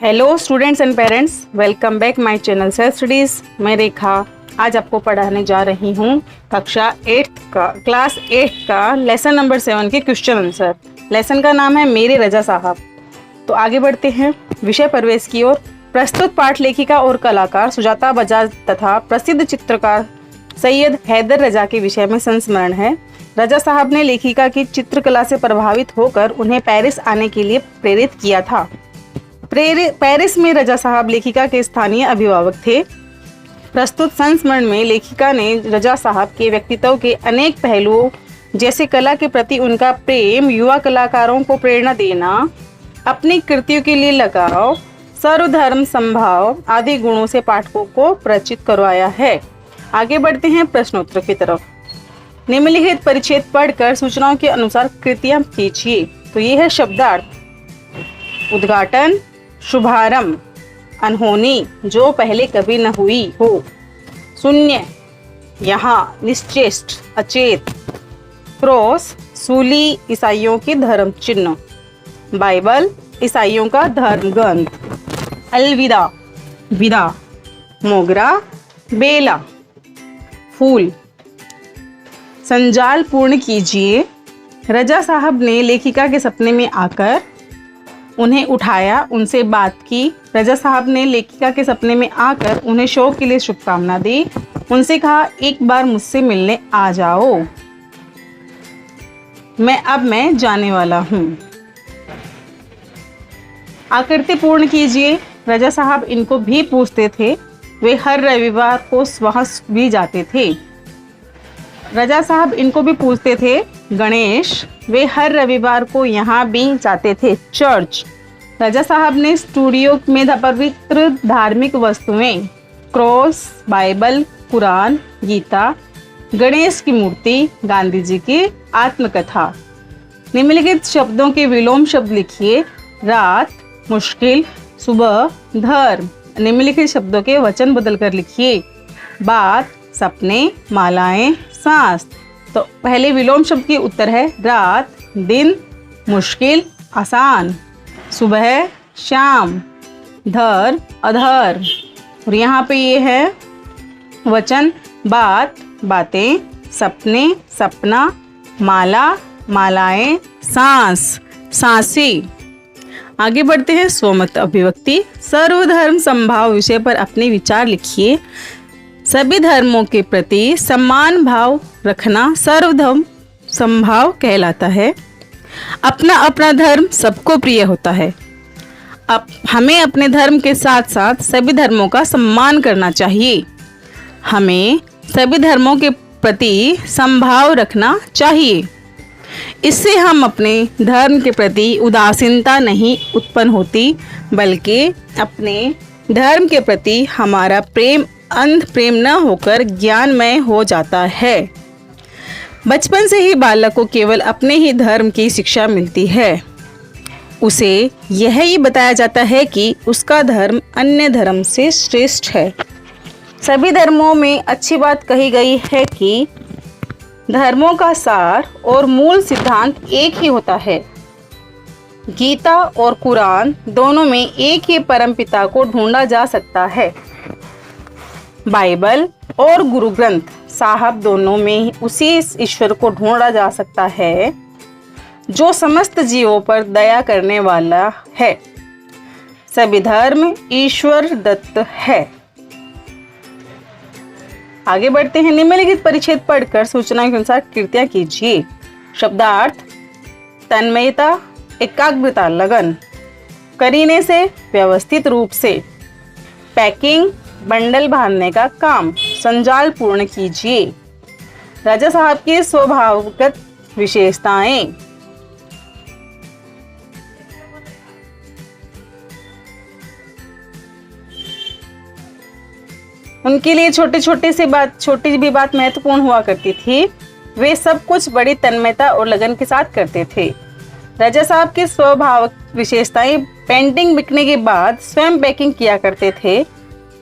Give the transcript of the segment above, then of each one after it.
Hello students and parents, welcome back my channel self studies. मैं रेखा आज आपको पढ़ाने जा रही हूँ कक्षा 8 का क्लास 8 का लेसन नंबर 7 के क्वेश्चन आंसर। लेसन का नाम है मेरे रजा साहब। तो आगे बढ़ते हैं विषय प्रवेश की ओर। प्रस्तुत पाठ लेखिका और कलाकार सुजाता बजाज तथा प्रसिद्ध चित्रकार सैयद हैदर रजा के विषय में संस्मरण है। रजा साहब ने लेखिका की चित्रकला से प्रभावित होकर उन्हें पेरिस आने के लिए प्रेरित किया था। पेरिस में रजा साहब लेखिका के स्थानीय अभिभावक थे। प्रस्तुत संस्मरण में लेखिका ने रजा साहब के व्यक्तित्व के अनेक पहलुओं जैसे कला के प्रति उनका प्रेम, युवा कलाकारों को प्रेरणा देना, अपनी कृतियों के लिए लगाव, सर्वधर्म समभाव आदि गुणों से पाठकों को परिचित करवाया है। आगे बढ़ते हैं प्रश्नोत्तर की तरफ। निम्नलिखित परिच्छेद पढ़कर सूचनाओं के अनुसार कृतियां कीजिए। तो ये है शब्दार्थ। उद्घाटन, शुभारंभ, अनहोनी, जो पहले कभी न हुई हो, शून्य, यहाँ, निश्चेष्ट, अचेत, क्रॉस, सूली, ईसाइयों की धर्म चिन्ह, बाइबल, ईसाइयों का धर्म ग्रंथ, अलविदा, विदा, मोगरा, बेला, फूल। संजाल पूर्ण कीजिए। रजा साहब ने लेखिका के सपने में आकर उन्हें उठाया, उनसे बात की। रजा साहब ने लेखिका के सपने में आकर उन्हें शो के लिए शुभकामना दी। उनसे कहा, एक बार मुझसे मिलने आ जाओ, मैं जाने वाला हूँ। आकृति पूर्ण कीजिए। रजा साहब इनको भी पूछते थे। वे हर रविवार को वहाँ भी जाते थे। रजा साहब इनको भी पूछते थे। गणेश, वे हर रविवार को यहाँ भी जाते थे। चर्च, रजा साहब ने स्टूडियो में पवित्र धार्मिक वस्तुएं, क्रॉस, बाइबल, कुरान, गीता, गणेश की मूर्ति, गांधी जी की आत्मकथा। निम्नलिखित शब्दों के विलोम शब्द लिखिए। रात, मुश्किल, सुबह, धर्म। निम्नलिखित शब्दों के वचन बदलकर लिखिए। बात, सपने, मालाएं, सांस। तो पहले विलोम शब्द की उत्तर है रात, दिन, मुश्किल, आसान, सुबह, शाम, धर, अधर। और यहाँ पे ये है वचन, बात, बातें, सपने, सपना, माला, मालाएं, सांस, सांसी। आगे बढ़ते हैं स्वमत अभिव्यक्ति। सर्वधर्म समभाव विषय पर अपने विचार लिखिए। सभी धर्मों के प्रति सम्मान भाव रखना सर्वधर्म समभाव कहलाता है। अपना अपना धर्म सबको प्रिय होता है। अब हमें अपने धर्म के साथ साथ सभी धर्मों का सम्मान करना चाहिए। हमें सभी धर्मों के प्रति समभाव रखना चाहिए। इससे हम अपने धर्म के प्रति उदासीनता नहीं उत्पन्न होती, बल्कि अपने धर्म के प्रति हमारा प्रेम अंध प्रेम न होकर ज्ञानमय हो जाता है। बचपन से ही बालक को केवल अपने ही धर्म की शिक्षा मिलती है। उसे यह ही बताया जाता है कि उसका धर्म अन्य धर्म से श्रेष्ठ है। सभी धर्मों में अच्छी बात कही गई है कि धर्मों का सार और मूल सिद्धांत एक ही होता है। गीता और कुरान दोनों में एक ही परमपिता को ढूंढा जा सकता है। बाइबल और गुरु ग्रंथ साहब दोनों में उसी ईश्वर को ढूंढा जा सकता है जो समस्त जीवों पर दया करने वाला है। सभी धर्म ईश्वर दत्त है। आगे बढ़ते हैं। निम्नलिखित परिच्छेद पढ़कर सूचना के अनुसार कृतियां कीजिए। शब्दार्थ, तन्मयता, एकाग्रता, लगन, करीने से, व्यवस्थित रूप से, पैकिंग, बंडल बांधने का काम। संजाल पूर्ण कीजिए। राजा साहब की स्वभावगत विशेषताएं। उनके लिए छोटी भी बात महत्वपूर्ण हुआ करती थी। वे सब कुछ बड़ी तन्मयता और लगन के साथ करते थे। राजा साहब की स्वभावक विशेषताएं, पेंटिंग बिकने के बाद स्वयं पैकिंग किया करते थे।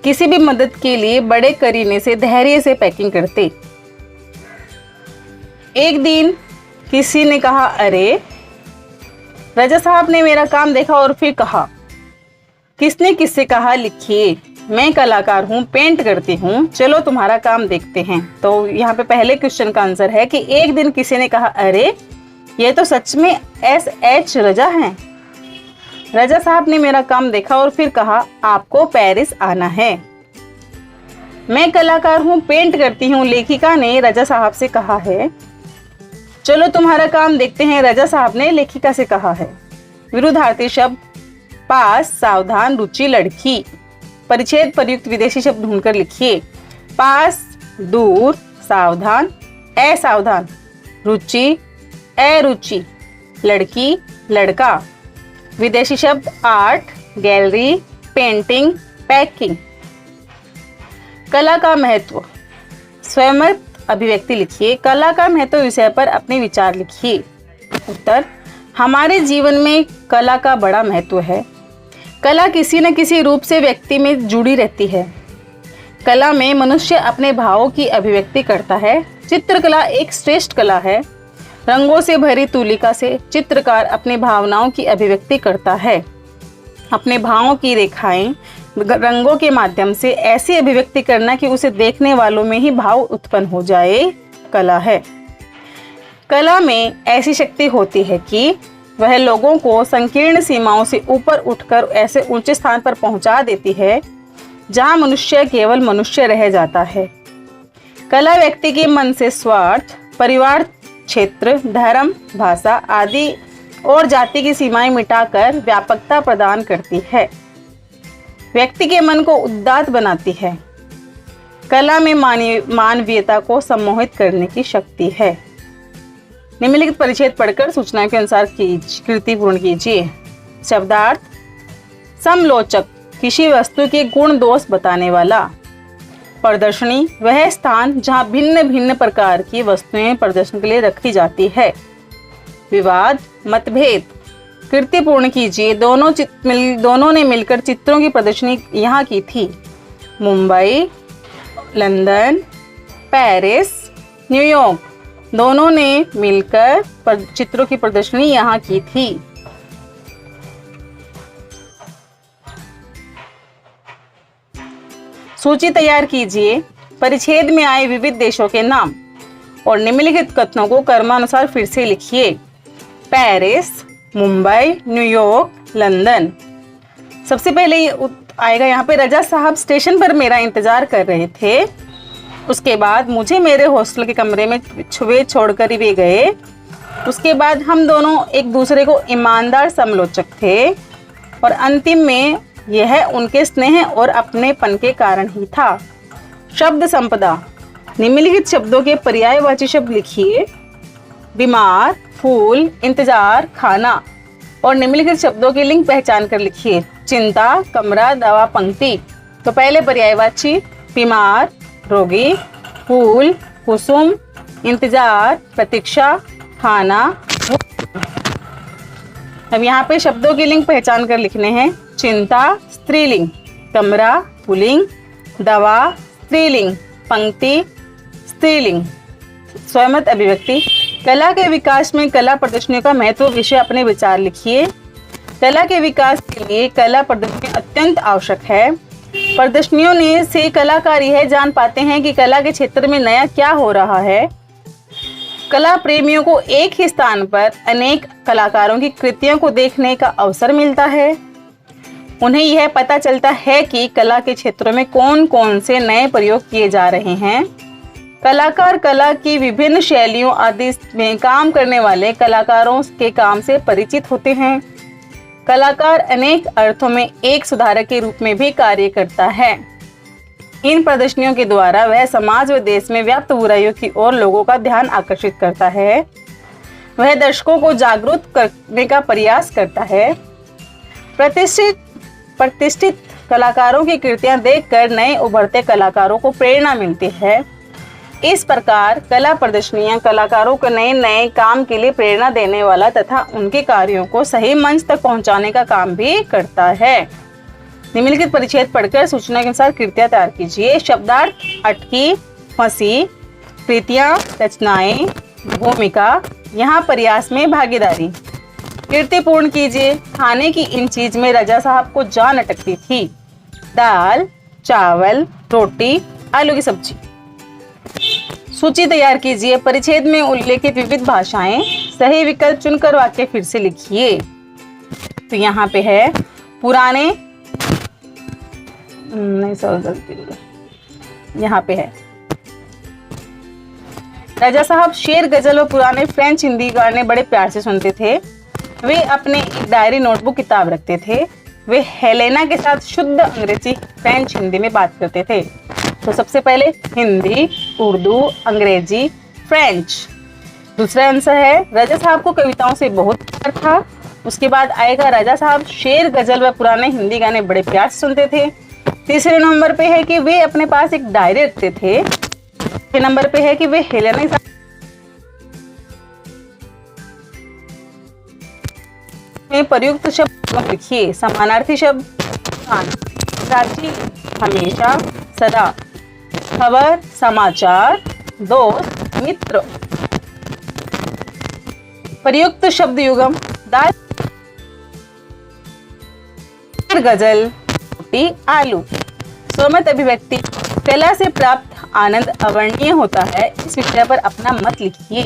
किसी भी मदद के लिए बड़े करीने से धैर्य से पैकिंग करते। एक दिन किसी ने कहा, अरे, रजा साहब ने मेरा काम देखा और फिर कहा, किसने किससे कहा लिखिए, मैं कलाकार हूँ, पेंट करती हूँ, चलो तुम्हारा काम देखते हैं। तो यहाँ पे पहले क्वेश्चन का आंसर है कि एक दिन किसी ने कहा, अरे ये तो सच में SH रजा हैं। रजा साहब ने मेरा काम देखा और फिर कहा, आपको पेरिस आना है। मैं कलाकार हूँ, पेंट करती हूँ, लेखिका ने रजा साहब से कहा है। चलो तुम्हारा काम देखते हैं, रजा साहब ने लेखिका से कहा है। विरुद्धार्थी शब्द, पास सावधान, रुचि लड़की। परिच्छेद प्रयुक्त विदेशी शब्द ढूंढकर लिखिए। पास दूर, सावधान असावधान, रुचि अरुचि, लड़की लड़का। विदेशी शब्द आर्ट गैलरी, पेंटिंग, पैकिंग। कला का महत्व, स्वयं अभिव्यक्ति लिखिए। कला का महत्व विषय पर अपने विचार लिखिए। उत्तर, हमारे जीवन में कला का बड़ा महत्व है। कला किसी न किसी रूप से व्यक्ति में जुड़ी रहती है। कला में मनुष्य अपने भावों की अभिव्यक्ति करता है। चित्रकला एक श्रेष्ठ कला है। रंगों से भरी तुलिका से चित्रकार अपनी भावनाओं की अभिव्यक्ति करता है। अपने भावों की रेखाएं रंगों के माध्यम से ऐसी अभिव्यक्ति करना कि उसे देखने वालों में ही भाव उत्पन्न हो जाए, कला है। कला में ऐसी शक्ति होती है कि वह लोगों को संकीर्ण सीमाओं से ऊपर उठकर ऐसे ऊंचे स्थान पर पहुंचा देती है जहां मनुष्य केवल मनुष्य रह जाता है। कला व्यक्ति के मन से स्वार्थ, परिवार, क्षेत्र, धर्म, भाषा आदि और जाति की सीमाएं मिटाकर व्यापकता प्रदान करती है। व्यक्ति के मन को उदात्त बनाती है। कला में मानवीयता को सम्मोहित करने की शक्ति है। निम्नलिखित परिच्छेद पढ़कर सूचनाओं के अनुसार कृति पूर्ण कीजिए। शब्दार्थ, समलोचक, किसी वस्तु के गुण दोष बताने वाला। प्रदर्शनी, वह स्थान जहां भिन्न भिन्न प्रकार की वस्तुएं प्रदर्शन के लिए रखी जाती है। विवाद, मतभेद। कृति पूर्ण कीजिए। दोनों ने मिलकर चित्रों की प्रदर्शनी यहाँ की थी। मुंबई, लंदन, पेरिस, न्यूयॉर्क, दोनों ने मिलकर चित्रों की प्रदर्शनी यहाँ की थी। सूची तैयार कीजिए। परिच्छेद में आए विविध देशों के नाम और निम्नलिखित कथनों को क्रमानुसार फिर से लिखिए। Paris, Mumbai, New York, London. सबसे पहले ये आएगा यहाँ पे, रजा साहब स्टेशन पर मेरा इंतजार कर रहे थे। उसके बाद मुझे मेरे हॉस्टल के कमरे में छुए छोड़कर वे गए। उसके बाद हम दोनों एक दूसरे को ईमानदार समलोचक थे और अंतिम में यह उनके स्नेह और अपनेपन के कारण ही था। शब्द संपदा, निम्नलिखित शब्दों के पर्यायवाची शब्द लिखिए। बीमार, फूल, इंतजार, खाना। और निम्नलिखित शब्दों के लिंग पहचान कर लिखिए। चिंता, कमरा, दवा, पंक्ति। तो पहले पर्यायवाची, बीमार रोगी, फूल कुसुम, इंतजार प्रतीक्षा, खाना। अब यहाँ पे शब्दों के लिंग पहचान कर लिखने हैं। चिंता स्त्रीलिंग, कमरा पुल्लिंग, दवा स्त्रीलिंग, पंक्ति स्त्रीलिंग। स्वयं अभिव्यक्ति, कला के विकास में कला प्रदर्शनियों का महत्व विषय अपने विचार लिखिए। कला के विकास के लिए कला प्रदर्शनी अत्यंत आवश्यक है। प्रदर्शनियों ने से कलाकार यह जान पाते हैं कि कला के क्षेत्र में नया क्या हो रहा है। कला प्रेमियों को एक ही स्थान पर अनेक कलाकारों की कृतियों को देखने का अवसर मिलता है। उन्हें यह पता चलता है कि कला के क्षेत्रों में कौन कौन से नए प्रयोग किए जा रहे हैं। कलाकार कला की विभिन्न शैलियों आदि में काम करने वाले कलाकारों के काम से परिचित होते हैं। कलाकार अनेक अर्थों में एक सुधारक के रूप में भी कार्य करता है। इन प्रदर्शनियों के द्वारा वह समाज व देश में व्याप्त बुराइयों की ओर लोगों का ध्यान आकर्षित करता है। वह दर्शकों को जागरूक करने का प्रयास करता है। प्रतिष्ठित कलाकारों की कृतियां देखकर नए उभरते कलाकारों को प्रेरणा मिलती है। इस प्रकार कला प्रदर्शनियां कलाकारों को नए नए काम के लिए प्रेरणा देने वाला तथा उनके कार्यों को सही मंच तक पहुंचाने का काम भी करता है। निम्नलिखित परिच्छेद पढ़कर सूचना के अनुसार कृतियां तैयार कीजिए। शब्दार्थ, अटकी, फंसी, कृतियां, रचनाएं, भूमिका, यहाँ प्रयास में भागीदारी। कीर्तिपूर्ण कीजिए। खाने की इन चीज में रजा साहब को जान अटकती थी। दाल, चावल, रोटी, आलू की सब्जी। सूची तैयार कीजिए। परिच्छेद में उल्लेखित विविध भाषाएं। सही विकल्प चुनकर वाक्य फिर से लिखिए। तो यहाँ पे है पुराने, नहीं सर, यहाँ पे है राजा साहब शेर, गजल और पुराने फ्रेंच हिंदी गाने बड़े प्यार से सुनते थे। वे अपने एक डायरी, नोटबुक, किताब रखते थे। वे हेलेना के साथ शुद्ध अंग्रेजी, फ्रेंच, हिंदी में बात करते थे। तो सबसे पहले हिंदी, उर्दू, अंग्रेजी, फ्रेंच। दूसरा आंसर है राजा साहब को कविताओं से बहुत प्यार था। उसके बाद आएगा राजा साहब शेर, गजल व पुराने हिंदी गाने बड़े प्यार से सुनते थे। तीसरे नंबर पे है कि वे अपने पास एक डायरी रखते थे। छठे नंबर पे है कि वे हेलेना में प्रयुक्त शब्द लिखिए। समानार्थी शब्द प्राची, हमेशा, सदा, खबर, समाचार, दोस्त, मित्र। प्रयुक्त शब्द युगम दाल, गजल, रोटी, आलू। स्वमत अभिव्यक्ति कला से प्राप्त आनंद अवर्णनीय होता है। इस विषय पर अपना मत लिखिए।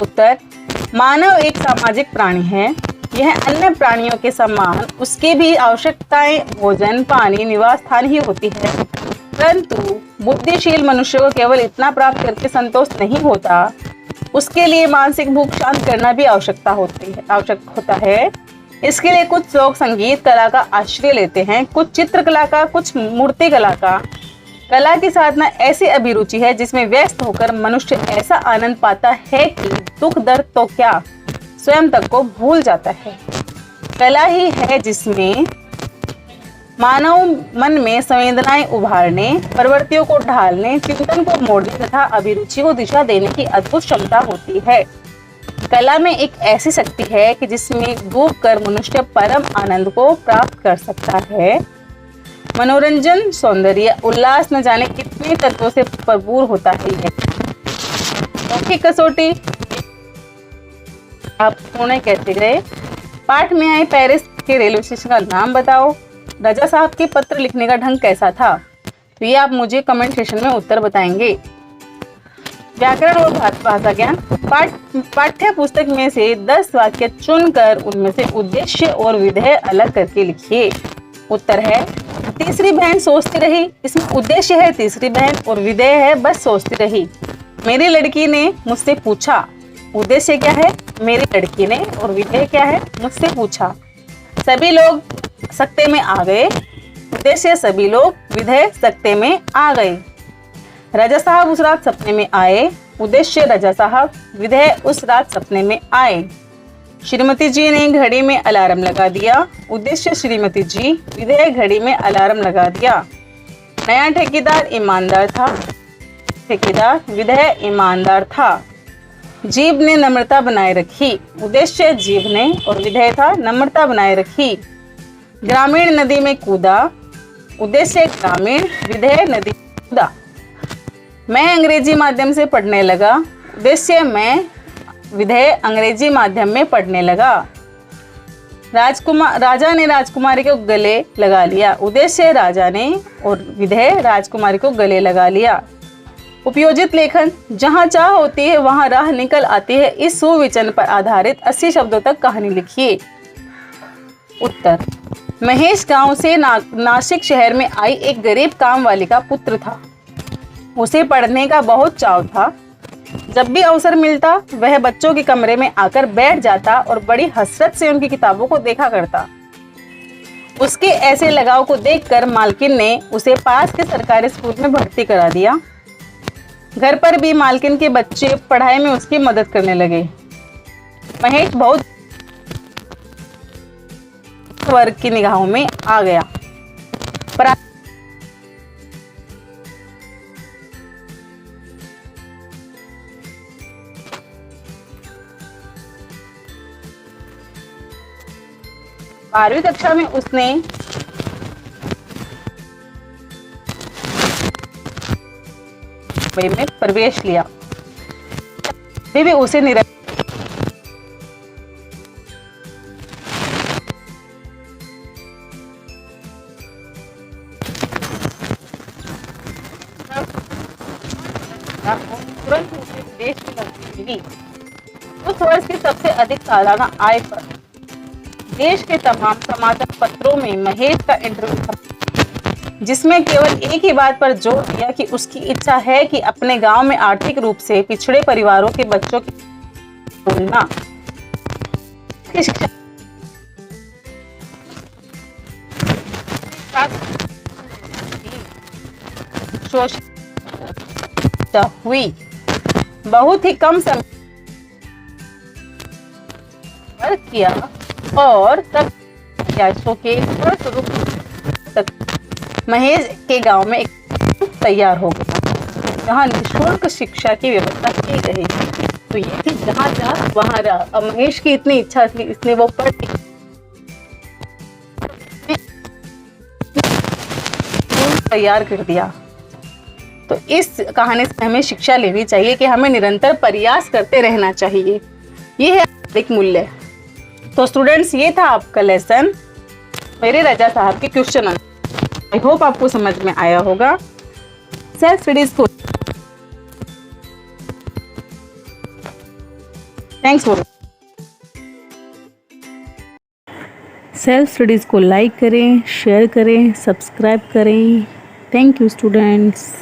उत्तर, मानव एक सामाजिक प्राणी है। यह अन्य प्राणियों के समान उसकी भी आवश्यकताएं भोजन, पानी, निवास स्थान ही होती है। परंतु बुद्धिशील मनुष्य को केवल इतना प्राप्त करके संतोष नहीं होता, उसके लिए मानसिक भूख शांत करना भी आवश्यक होता है। इसके लिए कुछ लोग संगीत कला का आश्रय लेते हैं, कुछ चित्रकला का, कुछ मूर्ति कला का। कला की साधना ऐसी अभिरुचि है जिसमें व्यस्त होकर मनुष्य ऐसा आनंद पाता है कि दुख दर्द तो क्या, स्वयं तक को भूल जाता है। कला ही है जिसमें मानव मन में संवेदनाएं उभारने, प्रवृत्तियों को ढालने, चिंतन को मोड़ने तथा अभिरुचि को दिशा देने की अद्भुत क्षमता होती है। कला में एक ऐसी शक्ति है कि जिसमें डूब कर मनुष्य परम आनंद को प्राप्त कर सकता है। मनोरंजन, सौंदर्य, उल्लास न जाने कितने तत्वों से भरपूर होता है यह। मौखिक कसौटी आप पुणे कहते गए। पाठ में आए पेरिस के रेलवे स्टेशन का नाम बताओ। राजा साहब के पत्र लिखने का ढंग कैसा था? तो ये आप मुझे कमेंट सेक्शन में उत्तर बताएंगे। व्याकरण और भाषा ज्ञान पाठ्य पुस्तक में से 10 वाक्य चुनकर उनमें से उद्देश्य और विधेय अलग करके लिखिए। उत्तर है तीसरी बहन सोचती रही। इसमें उद्देश्य है तीसरी बहन और विधेय है बस सोचती रही। मेरी लड़की ने मुझसे पूछा। उद्देश्य क्या है? मेरी लड़की ने, और विधेय क्या है? मुझसे पूछा। सभी लोग सकते में आ गए। उद्देश्य सभी लोग, विधेय सकते में आ गए। राजा साहब उस रात सपने में आए। उद्देश्य राजा साहब, विधेय उस रात सपने में आए। श्रीमती जी ने घड़ी में अलार्म लगा दिया। उद्देश्य श्रीमती जी, विधेय घड़ी में अलार्म लगा दिया। नया ठेकेदार ईमानदार था। ठेकेदार, विधेय ईमानदार था। जीभ ने नम्रता बनाए रखी। उद्देश्य जीभ ने, और विधेय था नम्रता बनाए रखी। ग्रामीण नदी में कूदा। उद्देश्य ग्रामीण, विधेय नदी कूदा। मैं अंग्रेजी माध्यम से पढ़ने लगा। उद्देश्य मैं, विधेय अंग्रेजी माध्यम में पढ़ने लगा। राजा ने राजकुमारी को गले लगा लिया। उद्देश्य राजा ने, और विधेय राजकुमारी को गले लगा लिया। उपयोजित लेखन, जहाँ चाह होती है वहाँ राह निकल आती है। इस सुविचन पर आधारित 80 शब्दों तक कहानी लिखिए। उत्तर, महेश गांव से नासिक शहर में आई एक गरीब काम वाली का पुत्र था। उसे पढ़ने का बहुत चाव था। जब भी अवसर मिलता वह बच्चों के कमरे में आकर बैठ जाता और बड़ी हसरत से उनकी किताबों को देखा करता। उसके ऐसे लगाव को देखकर मालकिन ने उसे पास के सरकारी स्कूल में भर्ती करा दिया। घर पर भी मालकिन के बच्चे पढ़ाई में उसकी मदद करने लगे। महेश बहुत वर्ग की निगाहों में आ गया। बारहवीं कक्षा में उसने में प्रवेश लिया। भी उसे तुरंत उसे विदेश में नौकरी मिली। उस वर्ष की सबसे अधिक सालाना आय पर देश के तमाम समाचार पत्रों में महेश का इंटरव्यू था, जिसमें केवल एक ही बात पर जोर दिया कि उसकी इच्छा है कि अपने गांव में आर्थिक रूप से पिछड़े परिवारों के बच्चों की बोलना हुई। बहुत ही कम समय किया और तब के रूप तक महेश के गांव में एक तैयार हो गया, जहां निःशुल्क शिक्षा की व्यवस्था की गई। तो ये थी जहां जा वहां रहा। अब महेश की इतनी इच्छा थी, इसने वो पढ़ तैयार कर दिया। तो इस कहानी से हमें शिक्षा लेनी चाहिए कि हमें निरंतर प्रयास करते रहना चाहिए। ये है एक मूल्य। तो स्टूडेंट्स, ये था आपका लेसन, मेरे रजा साहब के क्वेश्चन आंसर। आई होप आपको समझ में आया होगा। सेल्फ स्टडीज को थैंक्स फॉर सेल्फ स्टडीज को लाइक करें, शेयर करें, सब्सक्राइब करें। Thank you students.